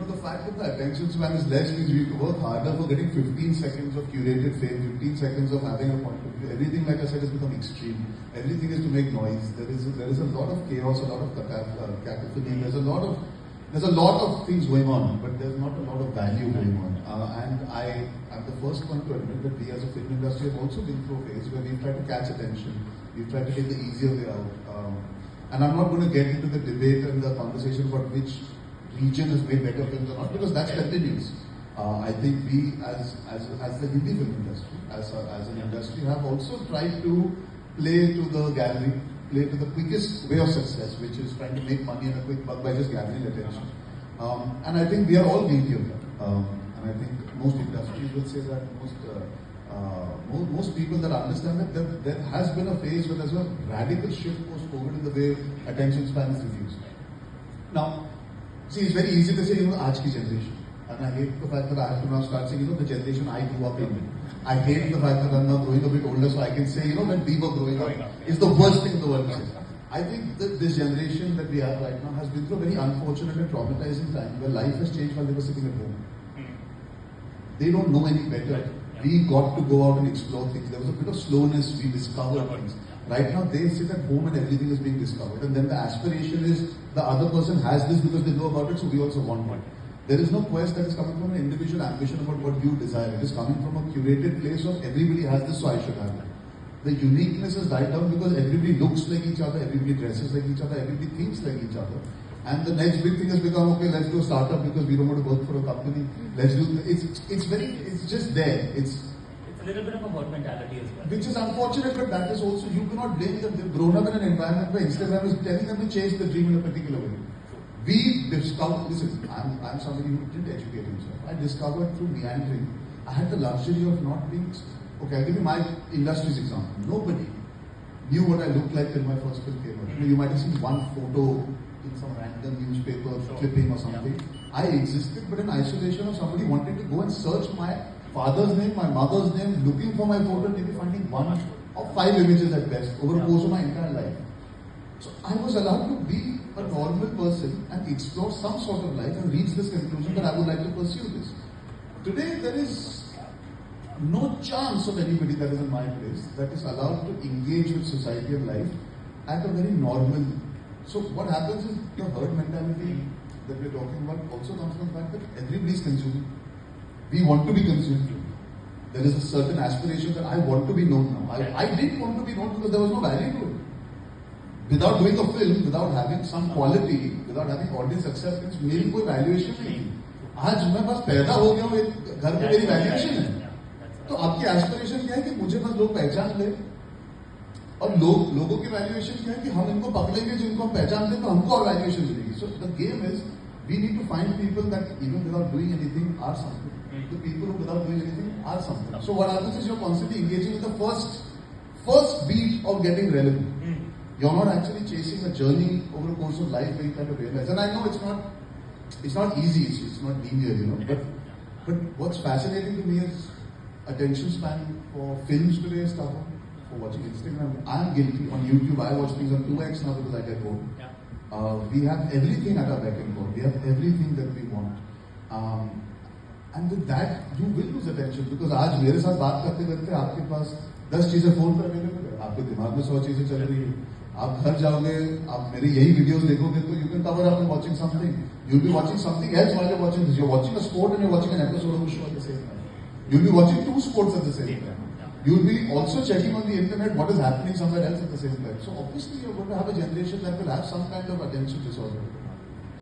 the fact that the attention span is less means we have to work harder for getting 15 seconds of curated fame, 15 seconds of having a point of view. Everything, like I said, has become extreme. Everything is to make noise. There is a lot of chaos, a lot of cacophony. There's a lot of things going on, but there's not a lot of value going on. And I'm the first one to admit that we as a film industry have also been through a phase where we've tried to catch attention. We've tried to take the easier way out. And I'm not going to get into the debate and the conversation about which region has made better films or not, because that continues. I think we, as the Hindi film industry, as an industry, have also tried to play to the gallery, play to the quickest way of success, which is trying to make money and a quick buck by just gathering attention. And I think we are all guilty of that. And I think most industries will say that, most people that understand that there has been a phase where there's a radical shift post-COVID in the way attention span is reduced. Now, see, it's very easy to say, aaj ki generation. And I hate the fact that I have to now start saying, the generation I grew up in. I hate the fact that I'm now growing a bit older, so I can say, when we were growing up, it's the worst thing in the world to say. I think that this generation that we have right now has been through a very unfortunate and traumatizing time where life has changed while they were sitting at home. They don't know any better. We got to go out and explore things. There was a bit of slowness, we discovered things. Right now they sit at home and everything is being discovered. And then the aspiration is the other person has this because they know about it, so we also want it. There is no quest that is coming from an individual ambition about what you desire. It is coming from a curated place of everybody has this, so I should have it. The uniqueness has died down because everybody looks like each other, everybody dresses like each other, everybody thinks like each other. And the next big thing has become, okay, let's do a startup because we don't want to work for a company. Let's do, it's just there. It's a little bit of a herd mentality as well. Which is unfortunate, but that is also, you cannot blame them. They've grown up in an environment where Instagram is telling them to chase the dream in a particular way. We discovered, listen, I'm somebody who didn't educate himself. I discovered through meandering. I had the luxury of not being, okay, I'll give you my industry's example. Nobody knew what I looked like till my first film came out. You might have seen one photo in some random newspaper clipping or something. I existed, but in isolation of somebody wanted to go and search my father's name, my mother's name, looking for my photo, maybe finding 1 or 5 images at best over the course of my entire life. So I was allowed to be a normal person and explore some sort of life and reach this conclusion that I would like to pursue this. Today there is no chance of anybody that is in my place that is allowed to engage with society and life at a very normal. So what happens is your herd mentality that we're talking about also comes from the fact that everybody is consuming. We want to be consumed. There is a certain aspiration that I want to be known now. I didn't want to be known because there was no value to it. Without doing a film, without having some quality, without having audience acceptance, मेरी कोई valuation नहीं है. आज मैं बस पैदा हो गया हूँ, घर पे मेरी valuation है. तो आपकी aspiration क्या है कि मुझे बस लोग पहचान ले, और लोगों की valuation क्या है कि हम इनको पकड़ेंगे जिनको हम पहचान ले तो हमको और valuation मिलेगी. So the game is we need to find people that even without doing anything are something. The people who without doing anything are something. So what happens is you're constantly engaging with the first beat of getting relevant. You're not actually chasing a journey over the course of life where you kind of realize. And I know it's not easy, it's not linear, but what's fascinating to me is attention span for films today is tougher. For watching Instagram, I'm guilty. On YouTube, I watch things on 2x now because I get bored. We have everything at our beck and call. We have everything that we want. And with that, you will lose attention because आज मेरे साथ बात करते करते आपके पास 10 चीजें phone पर available है, आपके दिमाग में 100 चीजें चल रही है. आप घर जाओगे, आप मेरी यही वीडियोस देखोगे तो you can cover up and watching something. You'll be watching something else while you're watching this. You're watching a sport and you're watching an episode of a show at the same time. You'll be watching 2 sports at the same time. You'll be also checking on the internet what is happening somewhere else at the same time. So obviously you're going to have a generation that will have some kind of attention disorder.